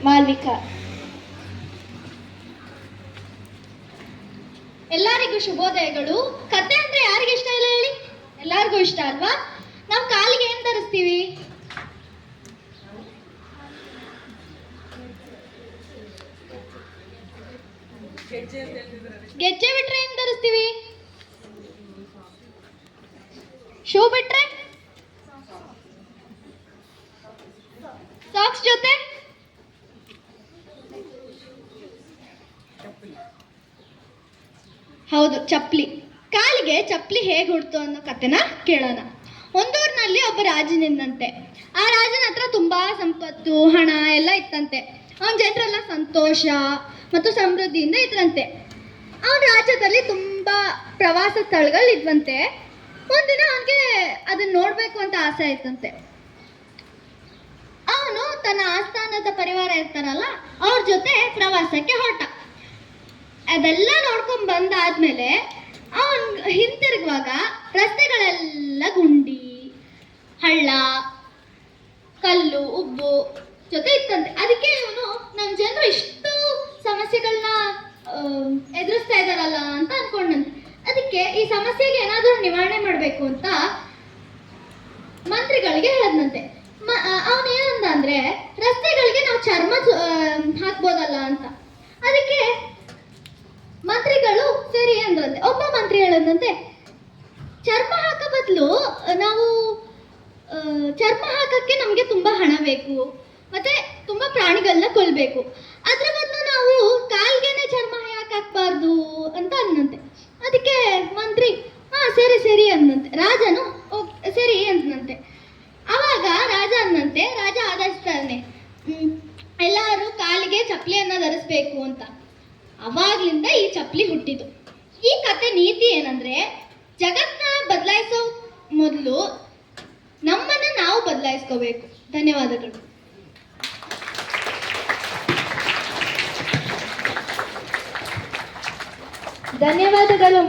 ಮಾಲ್ವಿಕಾ. ಎಲ್ಲರಿಗೂ ಶುಭೋದಯಗಳು. ಕತೆ ಅಂದ್ರೆ ಯಾರಿಗೆ ಇಷ್ಟ ಇಲ್ಲ ಹೇಳಿ? ಎಲ್ಲರಿಗೂ ಇಷ್ಟ ಅಲ್ವಾ? ನಾವು ಕಾಲಿಗೆ ಏನ್ ಧರಿಸ್ತೀವಿ? ಗೆಜ್ಜೆ ಬಿಟ್ರೆ ಏನ್ ಧರಿಸ್ತೀವಿ? ಶೂ ಬಿಟ್ರೆ ಸಾಕ್ಸ್ ಜೊತೆ ಹೌದು, ಚಪ್ಪಲಿ. ಕಾಲಿಗೆ ಚಪ್ಪಲಿ ಹೇಗೆ ಹುಡ್ತು ಅನ್ನೋ ಕತೆನ ಕೇಳೋಣ. ಒಂದೂರಿನಲ್ಲಿ ಒಬ್ಬ ರಾಜನಿದ್ದಂತೆ. ಆ ರಾಜನ ಹತ್ರ ತುಂಬಾ ಸಂಪತ್ತು, ಹಣ ಎಲ್ಲ ಇತ್ತಂತೆ. ಅವನ ಜನರೆಲ್ಲ ಸಂತೋಷ ಮತ್ತು ಸಮೃದ್ಧಿಯಿಂದ ಇದ್ರಂತೆ. ಅವನ ರಾಜ್ಯದಲ್ಲಿ ತುಂಬಾ ಪ್ರವಾಸ ಸ್ಥಳಗಳು ಇದ್ವಂತೆ. ಒಂದಿನ ಅವನಿಗೆ ಅದನ್ನ ನೋಡ್ಬೇಕು ಅಂತ ಆಸೆ ಆಯ್ತಂತೆ. ಅವನು ತನ್ನ ಆಸ್ಥಾನದ ಪರಿವಾರ ಇರ್ತಾರಲ್ಲ, ಅವ್ರ ಜೊತೆ ಪ್ರವಾಸಕ್ಕೆ ಹೊರಟ. ಅದೆಲ್ಲ ನೋಡ್ಕೊಂಡ್ ಬಂದಾದ್ಮೇಲೆ ಅವನ್ ಹಿಂತಿರುಗುವಾಗ ರಸ್ತೆಗಳೆಲ್ಲ ಗುಂಡಿ, ಹಳ್ಳ, ಕಲ್ಲು, ಉಬ್ಬು ಜೊತೆ ಇತ್ತಂತೆ. ಅದಕ್ಕೆ ಇವನು ನಮ್ಮ ಜನರು ಇಷ್ಟು ಸಮಸ್ಯೆಗಳನ್ನ ಎದುರಿಸ್ತಾ ಇದಾರಲ್ಲ ಅಂತ ಅನ್ಕೊಂಡಂತೆ. ಅದಕ್ಕೆ ಈ ಸಮಸ್ಯೆಗೆ ಏನಾದರೂ ನಿವಾರಣೆ ಮಾಡಬೇಕು ಅಂತ ಮಂತ್ರಿಗಳಿಗೆ ಹೇಳದ್ನಂತೆ. ಅವನೇನಂದ ಅಂದ್ರೆ, ರಸ್ತೆಗಳಿಗೆ ನಾವು ಚರ್ಮ ಹಾಕ್ಬೋದಲ್ಲ ಅಂತ. ಅದಕ್ಕೆ ಮಂತ್ರಿಗಳು ಸರಿ ಅಂದ್ರಂತೆ. ಒಬ್ಬ ಮಂತ್ರಿ ಹೇಳದಂತೆ, ಚರ್ಮ ಹಾಕೋ ಬದಲು ನಾವು ಚರ್ಮ ಹಾಕಕ್ಕೆ ನಮಗೆ ತುಂಬಾ ಹಣ ಬೇಕು, ಮತ್ತೆ ತುಂಬಾ ಪ್ರಾಣಿಗಳನ್ನ ಕೊಲ್ಬೇಕು. ಅದ್ರ ಬದಲು ನಾವು ಕಾಲ್ಗೆನೆ ಚರ್ಮ ಯಾಕೆ ಹಾಕ್ಬಾರ್ದು ಅಂತ ಅನ್ನಂತೆ. ಅದಕ್ಕೆ ಮಂತ್ರಿ ಸರಿ ಸರಿ ಅಂದಂತೆ. ರಾಜನು ಸರಿ ಅಂದಂತೆ. ಅವಾಗ ರಾಜ ಅನ್ನಂತೆ, ರಾಜ ಆದೇಶಿಸ್ತಾನೆ, ಎಲ್ಲರೂ ಕಾಲಿಗೆ ಚಪ್ಪಲಿಯನ್ನ ಧರಿಸ್ಬೇಕು ಅಂತ. ಅವಾಗ್ಲಿಂದ ಈ ಚಪ್ಪಲಿ ಹುಟ್ಟಿತು. ಈ ಕತೆ ನೀತಿ ಏನಂದ್ರೆ, ಜಗತ್ತನ್ನ ಬದಲಾಯಿಸೋ ಮೊದಲು ನಮ್ಮನ್ನ ನಾವು ಬದಲಾಯಿಸ್ಕೋಬೇಕು. ಧನ್ಯವಾದಗಳು. ಧನ್ಯವಾದಗಳು.